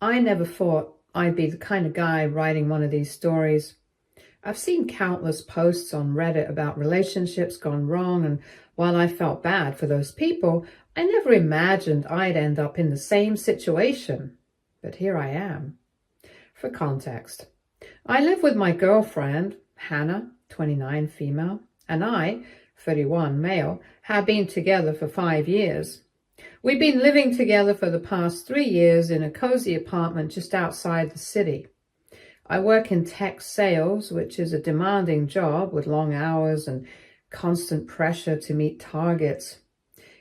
I never thought I'd be the kind of guy writing one of these stories. I've seen countless posts on Reddit about relationships gone wrong, and while I felt bad for those people, I never imagined I'd end up in the same situation. But here I am. For context, I live with my girlfriend, Hannah, 29, female, and I, 31, male, have been together for 5 years. We've been living together for the past 3 years in a cozy apartment just outside the city. I work in tech sales, which is a demanding job with long hours and constant pressure to meet targets.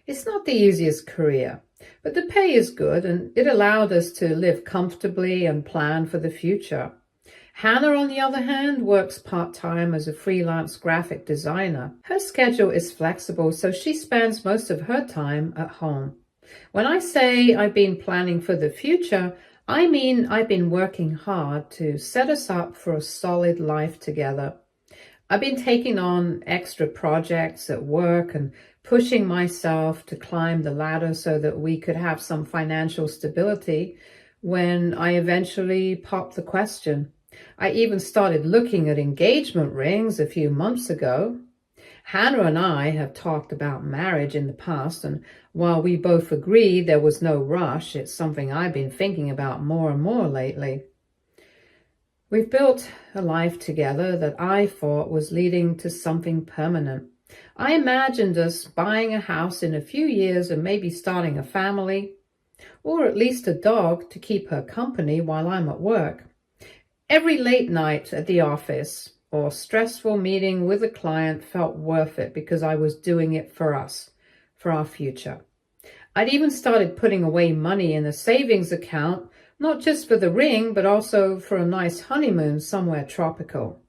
It's not the easiest career, but the pay is good and it allowed us to live comfortably and plan for the future. Hannah, on the other hand, works part-time as a freelance graphic designer. Her schedule is flexible, so she spends most of her time at home. When I say I've been planning for the future, I mean I've been working hard to set us up for a solid life together. I've been taking on extra projects at work and pushing myself to climb the ladder so that we could have some financial stability when I eventually popped the question. I even started looking at engagement rings a few months ago. Hannah and I have talked about marriage in the past, and while we both agree there was no rush, it's something I've been thinking about more and more lately. We've built a life together that I thought was leading to something permanent. I imagined us buying a house in a few years and maybe starting a family, or at least a dog to keep her company while I'm at work. Every late night at the office or stressful meeting with a client felt worth it because I was doing it for us, for our future. I'd even started putting away money in a savings account, not just for the ring, but also for a nice honeymoon somewhere tropical.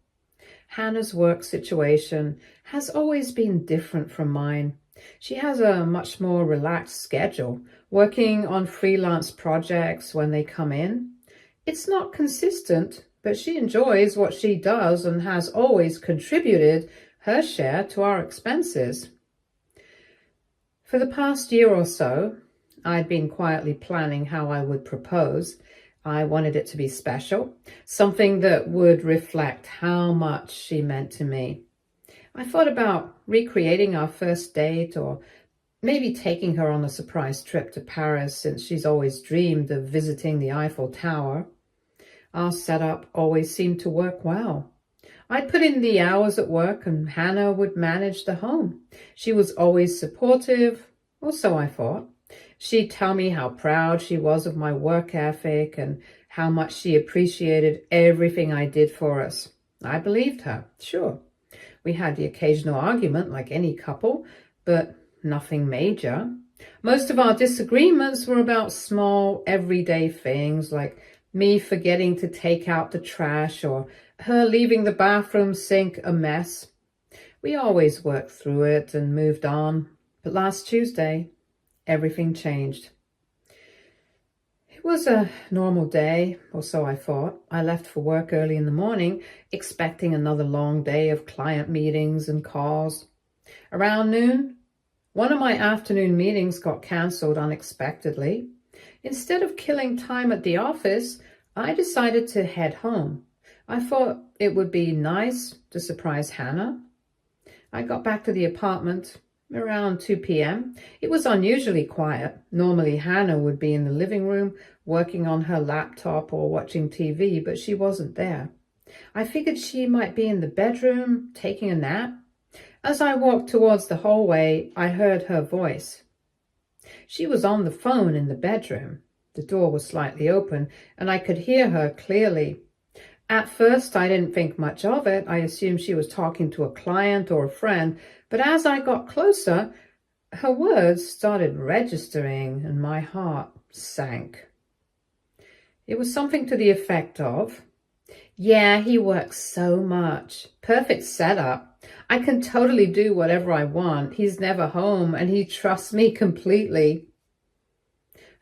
Hannah's work situation has always been different from mine. She has a much more relaxed schedule, working on freelance projects when they come in. It's not consistent, but she enjoys what she does and has always contributed her share to our expenses. For the past year or so, I'd been quietly planning how I would propose. I wanted it to be special, something that would reflect how much she meant to me. I thought about recreating our first date or maybe taking her on a surprise trip to Paris since she's always dreamed of visiting the Eiffel Tower. Our setup always seemed to work well. I'd put in the hours at work and Hannah would manage the home. She was always supportive, or so I thought. She'd tell me how proud she was of my work ethic and how much she appreciated everything I did for us. I believed her, sure. We had the occasional argument like any couple, but nothing major. Most of our disagreements were about small, everyday things like me forgetting to take out the trash or her leaving the bathroom sink a mess. We always worked through it and moved on. But last Tuesday, everything changed. It was a normal day, or so I thought. I left for work early in the morning, expecting another long day of client meetings and calls. Around noon, one of my afternoon meetings got cancelled unexpectedly. Instead of killing time at the office, I decided to head home. I thought it would be nice to surprise Hannah. I got back to the apartment around 2 p.m. It was unusually quiet. Normally Hannah would be in the living room working on her laptop or watching TV, but she wasn't there. I figured she might be in the bedroom taking a nap. As I walked towards the hallway, I heard her voice. She was on the phone in the bedroom. The door was slightly open, and I could hear her clearly. At first, I didn't think much of it. I assumed she was talking to a client or a friend, but as I got closer, her words started registering, and my heart sank. It was something to the effect of, "Yeah, he works so much. Perfect setup. I can totally do whatever I want. He's never home, and he trusts me completely."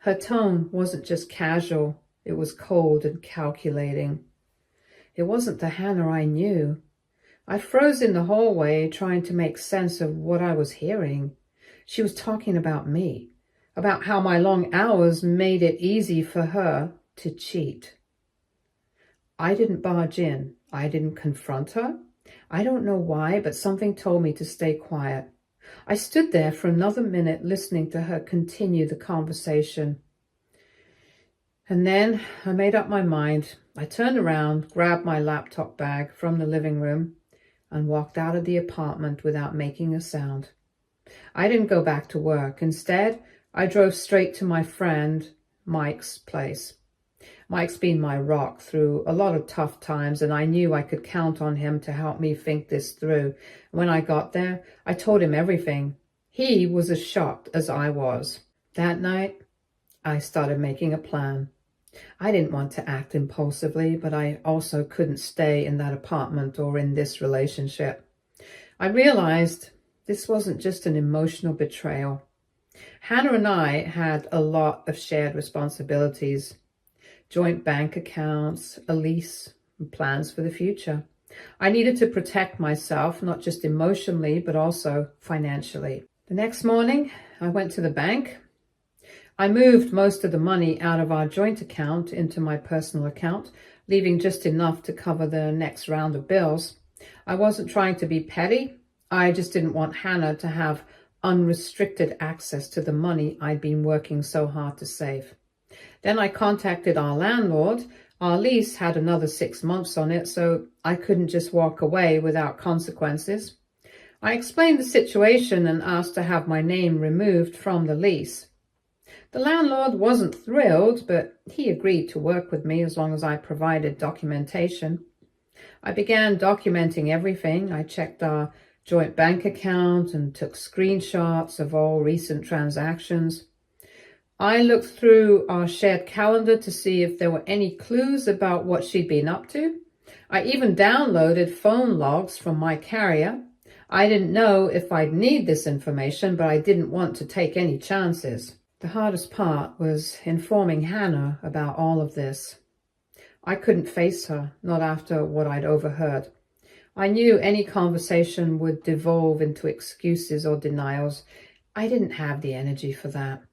Her tone wasn't just casual, it was cold and calculating. It wasn't the Hannah I knew. I froze in the hallway, trying to make sense of what I was hearing. She was talking about me, about how my long hours made it easy for her to cheat. I didn't barge in. I didn't confront her. I don't know why, but something told me to stay quiet. I stood there for another minute listening to her continue the conversation. And then I made up my mind. I turned around, grabbed my laptop bag from the living room, and walked out of the apartment without making a sound. I didn't go back to work. Instead, I drove straight to my friend Mike's place. Mike's been my rock through a lot of tough times, and I knew I could count on him to help me think this through. When I got there, I told him everything. He was as shocked as I was. That night, I started making a plan. I didn't want to act impulsively, but I also couldn't stay in that apartment or in this relationship. I realized this wasn't just an emotional betrayal. Hannah and I had a lot of shared responsibilities, joint bank accounts, a lease, and plans for the future. I needed to protect myself, not just emotionally, but also financially. The next morning, I went to the bank. I moved most of the money out of our joint account into my personal account, leaving just enough to cover the next round of bills. I wasn't trying to be petty. I just didn't want Hannah to have unrestricted access to the money I'd been working so hard to save. Then I contacted our landlord. Our lease had another 6 months on it, so I couldn't just walk away without consequences. I explained the situation and asked to have my name removed from the lease. The landlord wasn't thrilled, but he agreed to work with me as long as I provided documentation. I began documenting everything. I checked our joint bank account and took screenshots of all recent transactions. I looked through our shared calendar to see if there were any clues about what she'd been up to. I even downloaded phone logs from my carrier. I didn't know if I'd need this information, but I didn't want to take any chances. The hardest part was informing Hannah about all of this. I couldn't face her, not after what I'd overheard. I knew any conversation would devolve into excuses or denials. I didn't have the energy for that.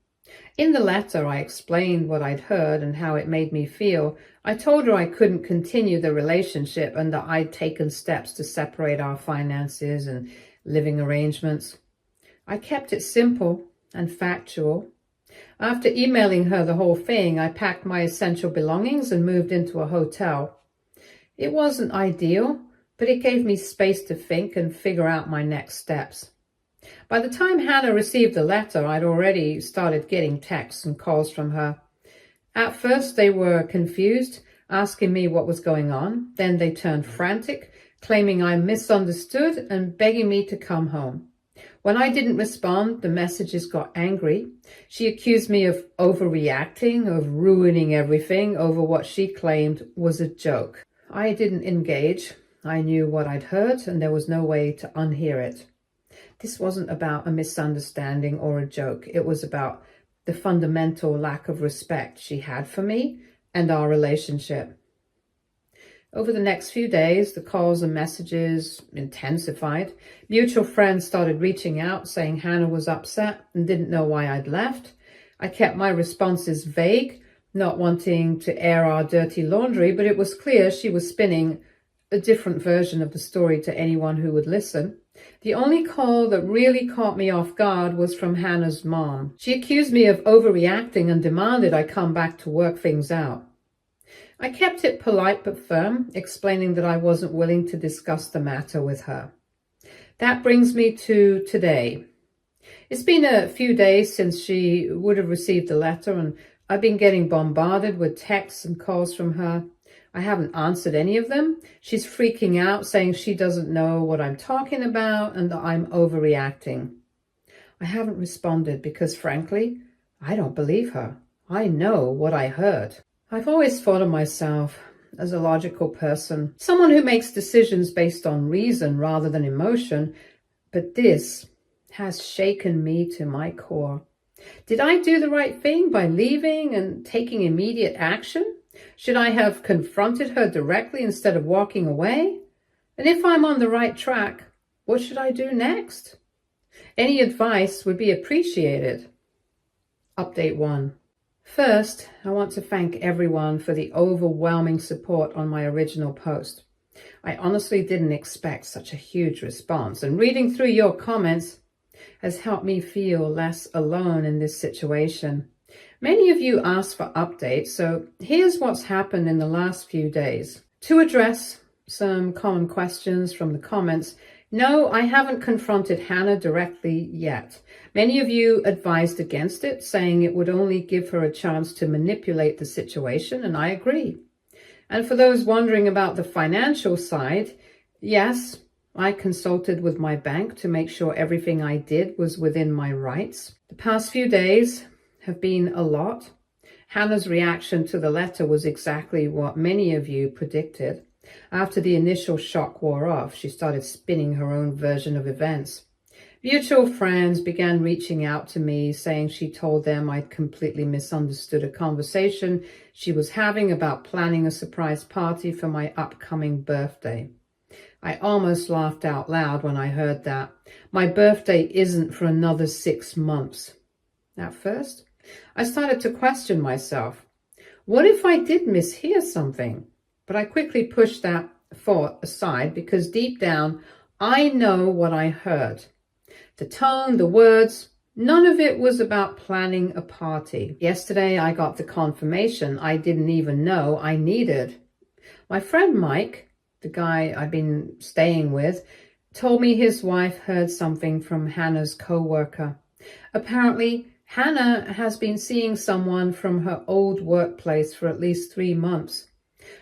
In the letter, I explained what I'd heard and how it made me feel. I told her I couldn't continue the relationship and that I'd taken steps to separate our finances and living arrangements. I kept it simple and factual. After emailing her the whole thing, I packed my essential belongings and moved into a hotel. It wasn't ideal, but it gave me space to think and figure out my next steps. By the time Hannah received the letter, I'd already started getting texts and calls from her. At first, they were confused, asking me what was going on. Then they turned frantic, claiming I misunderstood and begging me to come home. When I didn't respond, the messages got angry. She accused me of overreacting, of ruining everything over what she claimed was a joke. I didn't engage. I knew what I'd heard, and there was no way to unhear it. This wasn't about a misunderstanding or a joke. It was about the fundamental lack of respect she had for me and our relationship. Over the next few days, the calls and messages intensified. Mutual friends started reaching out, saying Hannah was upset and didn't know why I'd left. I kept my responses vague, not wanting to air our dirty laundry, but it was clear she was spinning a different version of the story to anyone who would listen. The only call that really caught me off guard was from Hannah's mom. She accused me of overreacting and demanded I come back to work things out. I kept it polite but firm, explaining that I wasn't willing to discuss the matter with her. That brings me to today. It's been a few days since she would have received the letter, and I've been getting bombarded with texts and calls from her. I haven't answered any of them. She's freaking out, saying she doesn't know what I'm talking about and that I'm overreacting. I haven't responded because, frankly, I don't believe her. I know what I heard. I've always thought of myself as a logical person, someone who makes decisions based on reason rather than emotion, but this has shaken me to my core. Did I do the right thing by leaving and taking immediate action? Should I have confronted her directly instead of walking away? And if I'm on the right track, what should I do next? Any advice would be appreciated. Update 1. First, I want to thank everyone for the overwhelming support on my original post. I honestly didn't expect such a huge response, and reading through your comments has helped me feel less alone in this situation. Many of you asked for updates, so here's what's happened in the last few days. To address some common questions from the comments, no, I haven't confronted Hannah directly yet. Many of you advised against it, saying it would only give her a chance to manipulate the situation, and I agree. And for those wondering about the financial side, yes, I consulted with my bank to make sure everything I did was within my rights. The past few days have been a lot. Hannah's reaction to the letter was exactly what many of you predicted. After the initial shock wore off, she started spinning her own version of events. Mutual friends began reaching out to me, saying she told them I'd completely misunderstood a conversation she was having about planning a surprise party for my upcoming birthday. I almost laughed out loud when I heard that. My birthday isn't for another 6 months. At first, I started to question myself. What if I did mishear something? But I quickly pushed that thought aside because deep down, I know what I heard. The tone, the words, none of it was about planning a party. Yesterday, I got the confirmation I didn't even know I needed. My friend Mike, the guy I've been staying with, told me his wife heard something from Hannah's co-worker. Apparently, Hannah has been seeing someone from her old workplace for at least 3 months.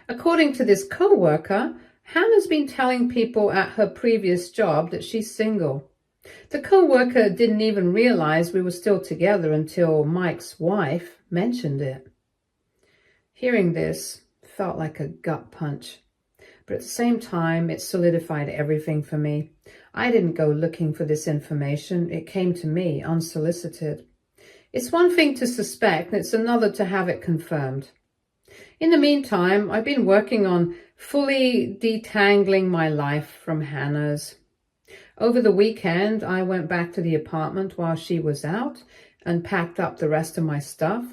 According to this co-worker, Hannah's been telling people at her previous job that she's single. The co-worker didn't even realize we were still together until Mike's wife mentioned it. Hearing this felt like a gut punch, but at the same time, it solidified everything for me. I didn't go looking for this information. It came to me unsolicited. It's one thing to suspect, and it's another to have it confirmed. In the meantime, I've been working on fully detangling my life from Hannah's. Over the weekend, I went back to the apartment while she was out and packed up the rest of my stuff.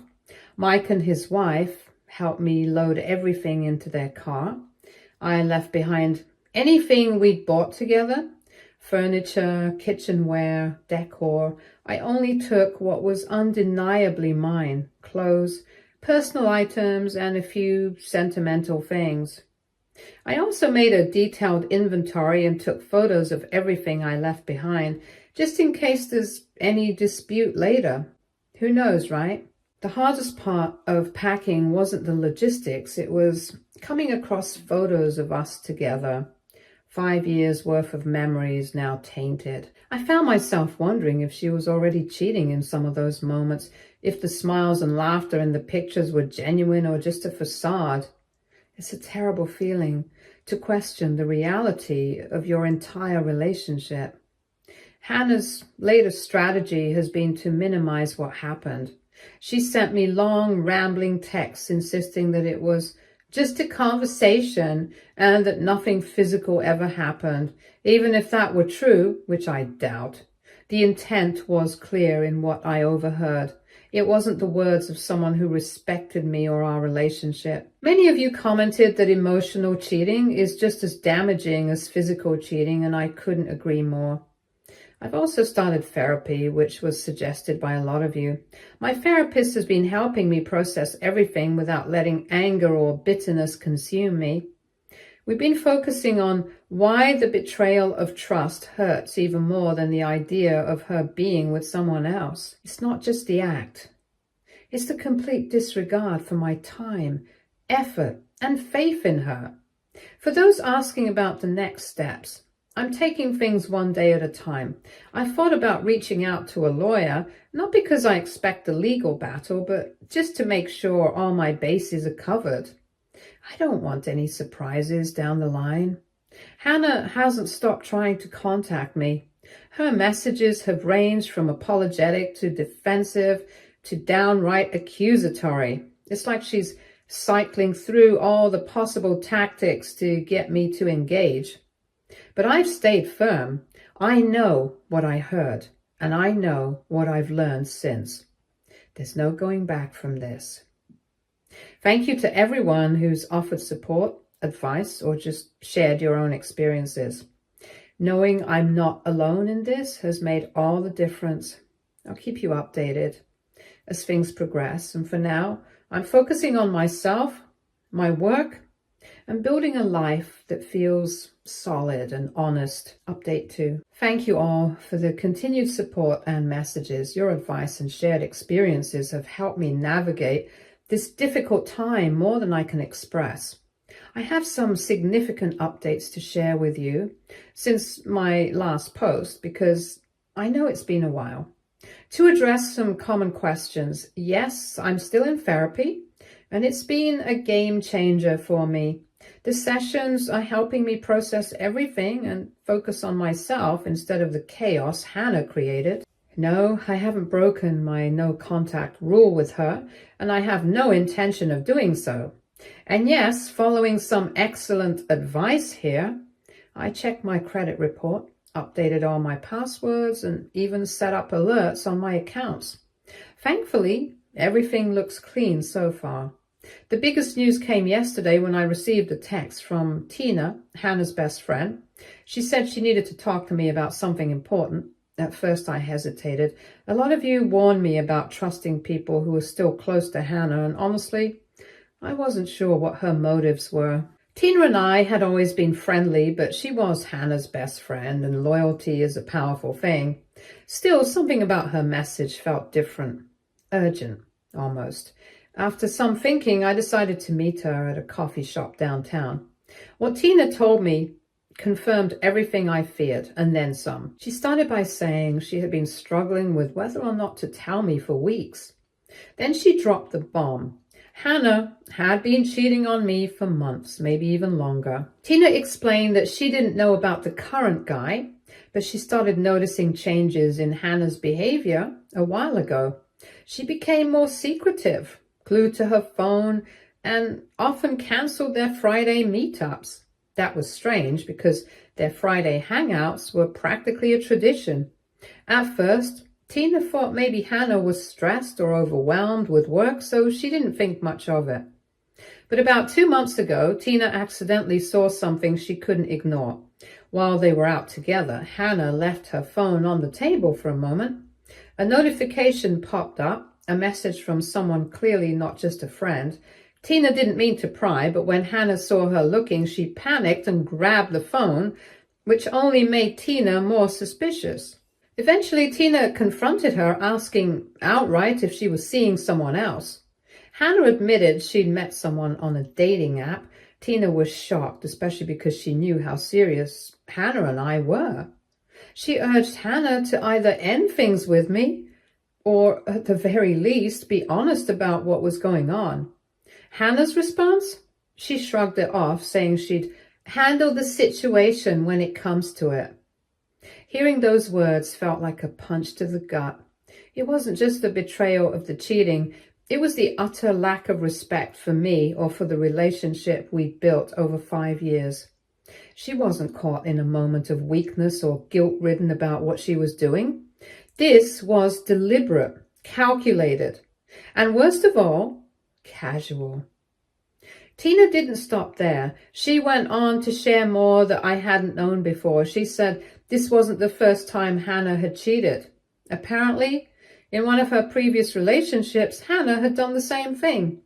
Mike and his wife helped me load everything into their car. I left behind anything we'd bought together, furniture, kitchenware, decor. I only took what was undeniably mine, clothes, personal items, and a few sentimental things. I also made a detailed inventory and took photos of everything I left behind, just in case there's any dispute later. Who knows, right? The hardest part of packing wasn't the logistics, it was coming across photos of us together. 5 years worth of memories now tainted. I found myself wondering if she was already cheating in some of those moments, if the smiles and laughter in the pictures were genuine or just a facade. It's a terrible feeling to question the reality of your entire relationship. Hannah's latest strategy has been to minimize what happened. She sent me long, rambling texts insisting that it was just a conversation and that nothing physical ever happened. Even if that were true, which I doubt, the intent was clear in what I overheard. It wasn't the words of someone who respected me or our relationship. Many of you commented that emotional cheating is just as damaging as physical cheating, and I couldn't agree more. I've also started therapy, which was suggested by a lot of you. My therapist has been helping me process everything without letting anger or bitterness consume me. We've been focusing on why the betrayal of trust hurts even more than the idea of her being with someone else. It's not just the act. It's the complete disregard for my time, effort, and faith in her. For those asking about the next steps, I'm taking things one day at a time. I thought about reaching out to a lawyer, not because I expect a legal battle, but just to make sure all my bases are covered. I don't want any surprises down the line. Hannah hasn't stopped trying to contact me. Her messages have ranged from apologetic to defensive to downright accusatory. It's like she's cycling through all the possible tactics to get me to engage. But I've stayed firm. I know what I heard, and I know what I've learned since. There's no going back from this. Thank you to everyone who's offered support, advice, or just shared your own experiences. Knowing I'm not alone in this has made all the difference. I'll keep you updated as things progress. And for now, I'm focusing on myself, my work, and building a life that feels solid and honest. Update 2. Thank you all for the continued support and messages. Your advice and shared experiences have helped me navigate this difficult time more than I can express. I have some significant updates to share with you since my last post because I know it's been a while. To address some common questions, yes, I'm still in therapy, and it's been a game changer for me. The sessions are helping me process everything and focus on myself instead of the chaos Hannah created. No, I haven't broken my no contact rule with her, and I have no intention of doing so. And yes, following some excellent advice here, I checked my credit report, updated all my passwords, and even set up alerts on my accounts. Thankfully, everything looks clean so far. The biggest news came yesterday when I received a text from Tina, Hannah's best friend. She said she needed to talk to me about something important. At first I hesitated. A lot of you warned me about trusting people who were still close to Hannah, and honestly, I wasn't sure what her motives were. Tina and I had always been friendly, but she was Hannah's best friend, and loyalty is a powerful thing. Still, something about her message felt different, urgent, almost. After some thinking, I decided to meet her at a coffee shop downtown. What Tina told me confirmed everything I feared, and then some. She started by saying she had been struggling with whether or not to tell me for weeks. Then she dropped the bomb. Hannah had been cheating on me for months, maybe even longer. Tina explained that she didn't know about the current guy, but she started noticing changes in Hannah's behavior a while ago. She became more secretive, glued to her phone, and often canceled their Friday meetups. That was strange because their Friday hangouts were practically a tradition. At first, Tina thought maybe Hannah was stressed or overwhelmed with work, so she didn't think much of it. But about 2 months ago, Tina accidentally saw something she couldn't ignore. While they were out together, Hannah left her phone on the table for a moment. A notification popped up, a message from someone clearly not just a friend. Tina didn't mean to pry, but when Hannah saw her looking, she panicked and grabbed the phone, which only made Tina more suspicious. Eventually, Tina confronted her, asking outright if she was seeing someone else. Hannah admitted she'd met someone on a dating app. Tina was shocked, especially because she knew how serious Hannah and I were. She urged Hannah to either end things with me or, at the very least, be honest about what was going on. Hannah's response? She shrugged it off, saying she'd handle the situation when it comes to it. Hearing those words felt like a punch to the gut. It wasn't just the betrayal of the cheating, it was the utter lack of respect for me or for the relationship we'd built over 5 years. She wasn't caught in a moment of weakness or guilt-ridden about what she was doing. This was deliberate, calculated, and worst of all, casual. Tina didn't stop there. She went on to share more that I hadn't known before. She said this wasn't the first time Hannah had cheated. Apparently, in one of her previous relationships, Hannah had done the same thing.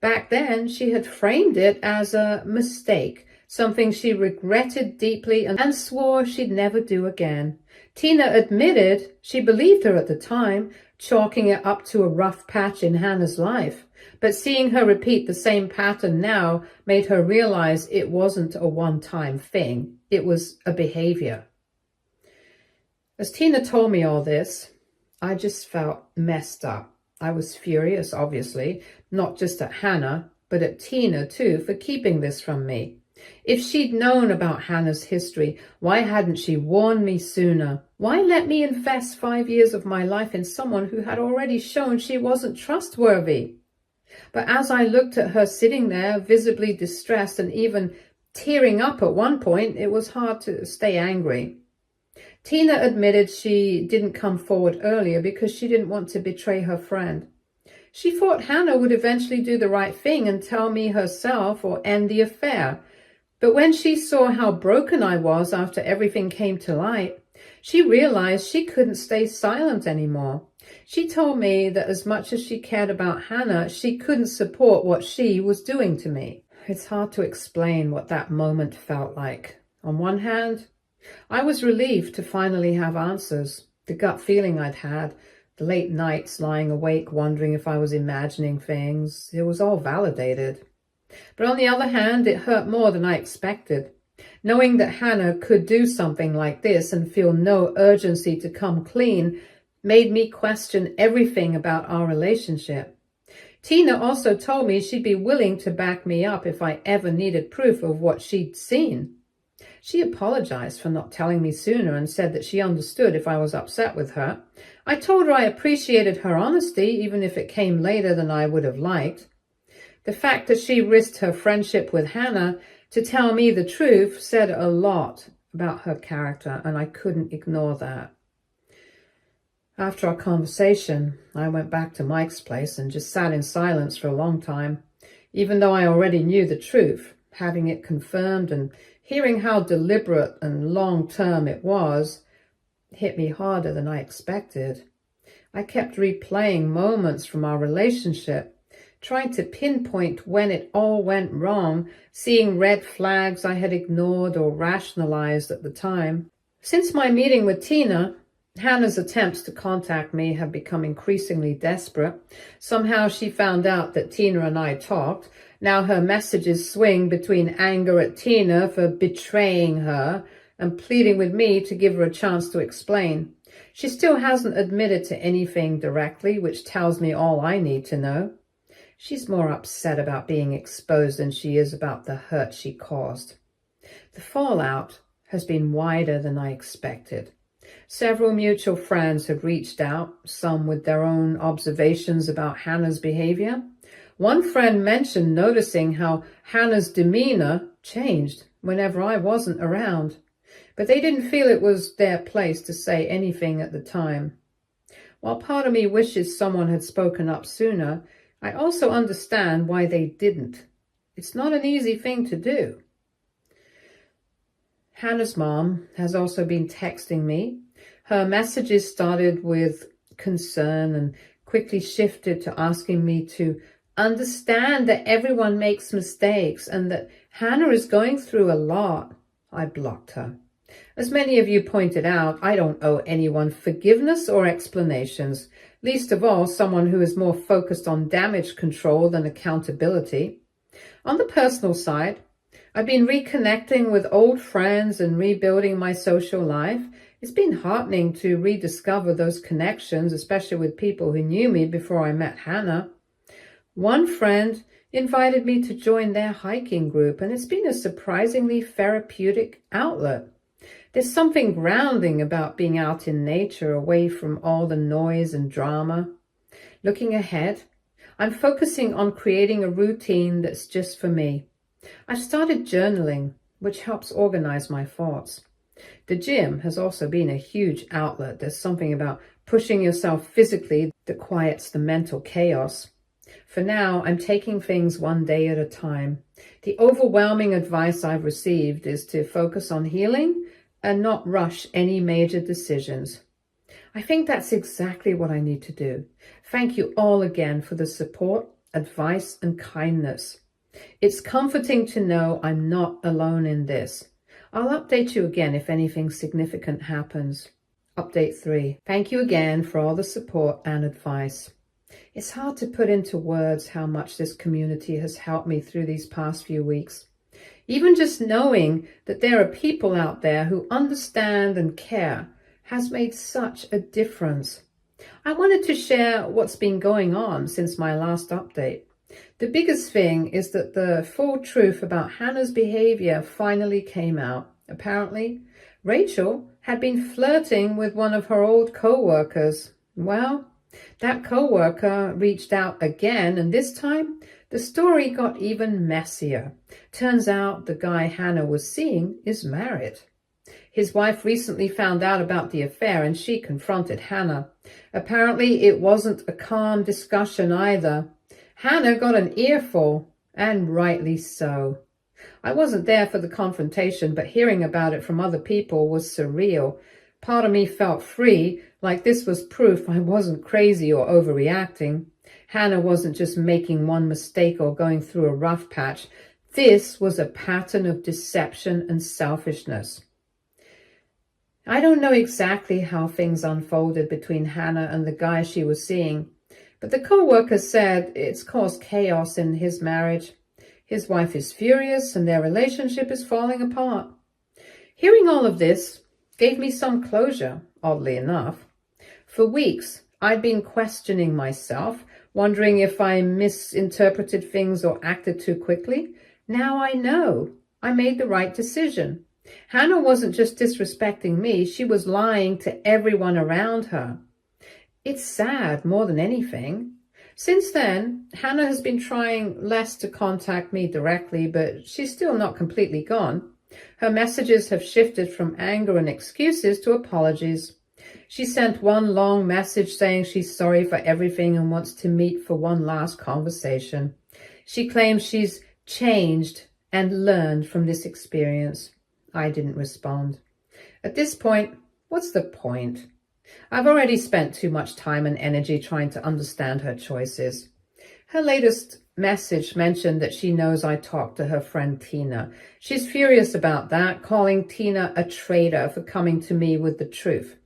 Back then, she had framed it as a mistake, something she regretted deeply and swore she'd never do again. Tina admitted she believed her at the time, chalking it up to a rough patch in Hannah's life. But seeing her repeat the same pattern now made her realize it wasn't a one-time thing. It was a behavior. As Tina told me all this, I just felt messed up. I was furious, obviously, not just at Hannah, but at Tina too, for keeping this from me. If she'd known about Hannah's history, why hadn't she warned me sooner? Why let me invest 5 years of my life in someone who had already shown she wasn't trustworthy? But as I looked at her sitting there, visibly distressed and even tearing up at one point, it was hard to stay angry. Tina admitted she didn't come forward earlier because she didn't want to betray her friend. She thought Hannah would eventually do the right thing and tell me herself or end the affair. But when she saw how broken I was after everything came to light, she realized she couldn't stay silent anymore. She told me that as much as she cared about Hannah, she couldn't support what she was doing to me. It's hard to explain what that moment felt like. On one hand, I was relieved to finally have answers. The gut feeling I'd had, the late nights lying awake wondering if I was imagining things, it was all validated. But on the other hand, it hurt more than I expected. Knowing that Hannah could do something like this and feel no urgency to come clean made me question everything about our relationship. Tina also told me she'd be willing to back me up if I ever needed proof of what she'd seen. She apologized for not telling me sooner and said that she understood if I was upset with her. I told her I appreciated her honesty, even if it came later than I would have liked. The fact that she risked her friendship with Hannah to tell me the truth said a lot about her character, and I couldn't ignore that. After our conversation, I went back to Mike's place and just sat in silence for a long time. Even though I already knew the truth, having it confirmed and hearing how deliberate and long-term it was hit me harder than I expected. I kept replaying moments from our relationship, trying to pinpoint when it all went wrong, seeing red flags I had ignored or rationalized at the time. Since my meeting with Tina, Hannah's attempts to contact me have become increasingly desperate. Somehow she found out that Tina and I talked. Now her messages swing between anger at Tina for betraying her and pleading with me to give her a chance to explain. She still hasn't admitted to anything directly, which tells me all I need to know. She's more upset about being exposed than she is about the hurt she caused. The fallout has been wider than I expected. Several mutual friends have reached out, some with their own observations about Hannah's behavior. One friend mentioned noticing how Hannah's demeanor changed whenever I wasn't around, but they didn't feel it was their place to say anything at the time. While part of me wishes someone had spoken up sooner, I also understand why they didn't. It's not an easy thing to do. Hannah's mom has also been texting me. Her messages started with concern and quickly shifted to asking me to understand that everyone makes mistakes and that Hannah is going through a lot. I blocked her. As many of you pointed out, I don't owe anyone forgiveness or explanations, least of all someone who is more focused on damage control than accountability. On the personal side, I've been reconnecting with old friends and rebuilding my social life. It's been heartening to rediscover those connections, especially with people who knew me before I met Hannah. One friend invited me to join their hiking group, and it's been a surprisingly therapeutic outlet. There's something grounding about being out in nature, away from all the noise and drama. Looking ahead, I'm focusing on creating a routine that's just for me. I've started journaling, which helps organize my thoughts. The gym has also been a huge outlet. There's something about pushing yourself physically that quiets the mental chaos. For now, I'm taking things one day at a time. The overwhelming advice I've received is to focus on healing and not rush any major decisions. I think that's exactly what I need to do. Thank you all again for the support, advice, and kindness. It's comforting to know I'm not alone in this. I'll update you again if anything significant happens. Update 3. Thank you again for all the support and advice. It's hard to put into words how much this community has helped me through these past few weeks. Even just knowing that there are people out there who understand and care has made such a difference. I wanted to share what's been going on since my last update. The biggest thing is that the full truth about Hannah's behavior finally came out. Apparently, Rachel had been flirting with one of her old co-workers. Well, that co-worker reached out again, and this time the story got even messier. Turns out the guy Hannah was seeing is married. His wife recently found out about the affair and she confronted Hannah. Apparently it wasn't a calm discussion either. Hannah got an earful, and rightly so. I wasn't there for the confrontation, but hearing about it from other people was surreal. Part of me felt free, like this was proof I wasn't crazy or overreacting. Hannah wasn't just making one mistake or going through a rough patch. This was a pattern of deception and selfishness. I don't know exactly how things unfolded between Hannah and the guy she was seeing, but the co-worker said it's caused chaos in his marriage. His wife is furious and their relationship is falling apart. Hearing all of this gave me some closure, oddly enough. For weeks, I'd been questioning myself, wondering if I misinterpreted things or acted too quickly. Now I know I made the right decision. Hannah wasn't just disrespecting me, she was lying to everyone around her. It's sad more than anything. Since then, Hannah has been trying less to contact me directly, but she's still not completely gone. Her messages have shifted from anger and excuses to apologies. She sent one long message saying she's sorry for everything and wants to meet for one last conversation. She claims she's changed and learned from this experience. I didn't respond. At this point, what's the point? I've already spent too much time and energy trying to understand her choices. Her latest message mentioned that she knows I talked to her friend Tina. She's furious about that, calling Tina a traitor for coming to me with the truth.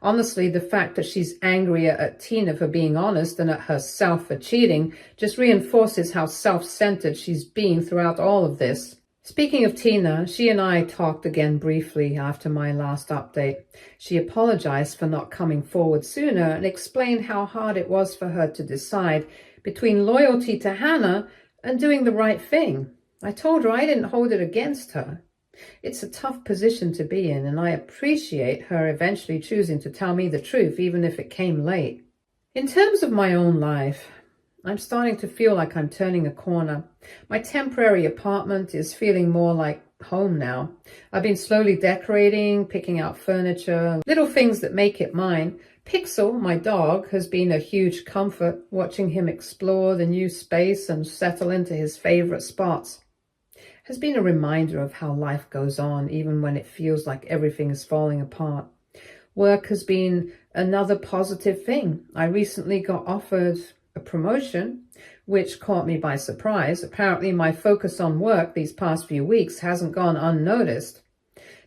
Honestly, the fact that she's angrier at Tina for being honest than at herself for cheating just reinforces how self-centered she's been throughout all of this. Speaking of Tina, she and I talked again briefly after my last update. She apologized for not coming forward sooner and explained how hard it was for her to decide between loyalty to Hannah and doing the right thing. I told her I didn't hold it against her. It's a tough position to be in, and I appreciate her eventually choosing to tell me the truth, even if it came late. In terms of my own life, I'm starting to feel like I'm turning a corner. My temporary apartment is feeling more like home now. I've been slowly decorating, picking out furniture, little things that make it mine. Pixel, my dog, has been a huge comfort, watching him explore the new space and settle into his favorite spots. Has been a reminder of how life goes on, even when it feels like everything is falling apart. Work has been another positive thing. I recently got offered a promotion, which caught me by surprise. Apparently, my focus on work these past few weeks hasn't gone unnoticed.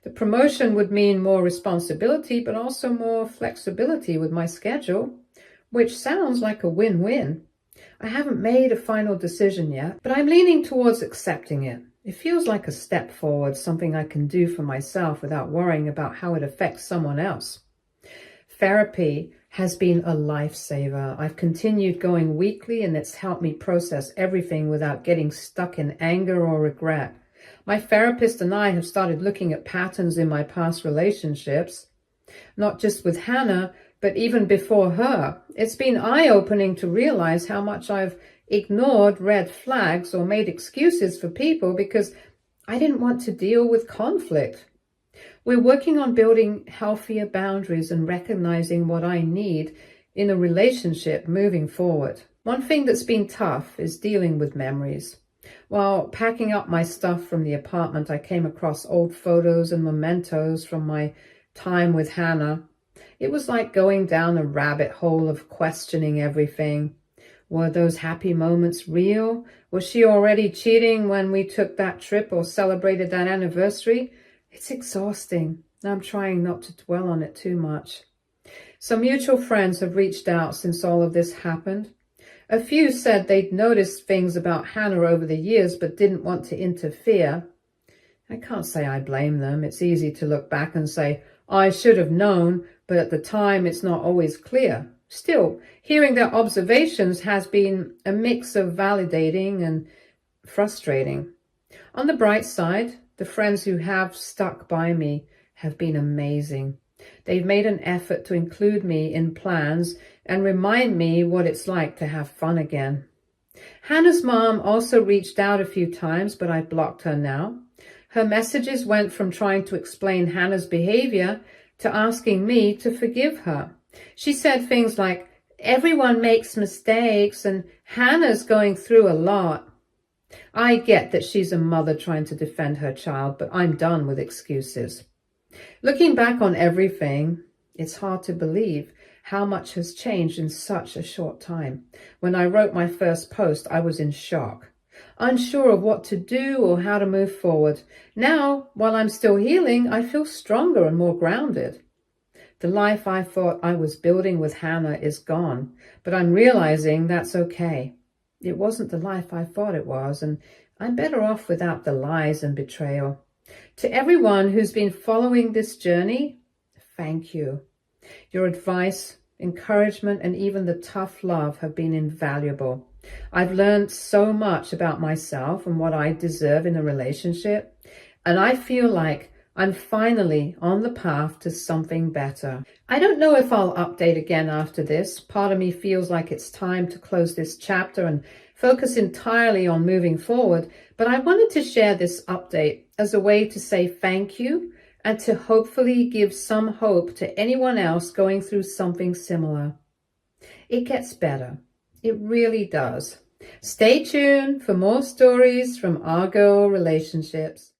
The promotion would mean more responsibility, but also more flexibility with my schedule, which sounds like a win-win. I haven't made a final decision yet, but I'm leaning towards accepting it. It feels like a step forward, something I can do for myself without worrying about how it affects someone else. Therapy has been a lifesaver. I've continued going weekly, and it's helped me process everything without getting stuck in anger or regret. My therapist and I have started looking at patterns in my past relationships, not just with Hannah, but even before her. It's been eye-opening to realize how much I've ignored red flags or made excuses for people because I didn't want to deal with conflict. We're working on building healthier boundaries and recognizing what I need in a relationship moving forward. One thing that's been tough is dealing with memories. While packing up my stuff from the apartment, I came across old photos and mementos from my time with Hannah. It was like going down a rabbit hole of questioning everything. Were those happy moments real? Was she already cheating when we took that trip or celebrated that anniversary? It's exhausting. I'm trying not to dwell on it too much. Some mutual friends have reached out since all of this happened. A few said they'd noticed things about Hannah over the years but didn't want to interfere. I can't say I blame them. It's easy to look back and say, I should have known, but at the time it's not always clear. Still, hearing their observations has been a mix of validating and frustrating. On the bright side, the friends who have stuck by me have been amazing. They've made an effort to include me in plans and remind me what it's like to have fun again. Hannah's mom also reached out a few times, but I blocked her now. Her messages went from trying to explain Hannah's behavior to asking me to forgive her. She said things like, everyone makes mistakes and Hannah's going through a lot. I get that she's a mother trying to defend her child, but I'm done with excuses. Looking back on everything, it's hard to believe how much has changed in such a short time. When I wrote my first post, I was in shock, unsure of what to do or how to move forward. Now, while I'm still healing, I feel stronger and more grounded. The life I thought I was building with Hannah is gone, but I'm realizing that's okay. It wasn't the life I thought it was, and I'm better off without the lies and betrayal. To everyone who's been following this journey, thank you. Your advice, encouragement, and even the tough love have been invaluable. I've learned so much about myself and what I deserve in a relationship, and I feel like I'm finally on the path to something better. I don't know if I'll update again after this. Part of me feels like it's time to close this chapter and focus entirely on moving forward, but I wanted to share this update as a way to say thank you and to hopefully give some hope to anyone else going through something similar. It gets better. It really does. Stay tuned for more stories from Our Girl Relationships.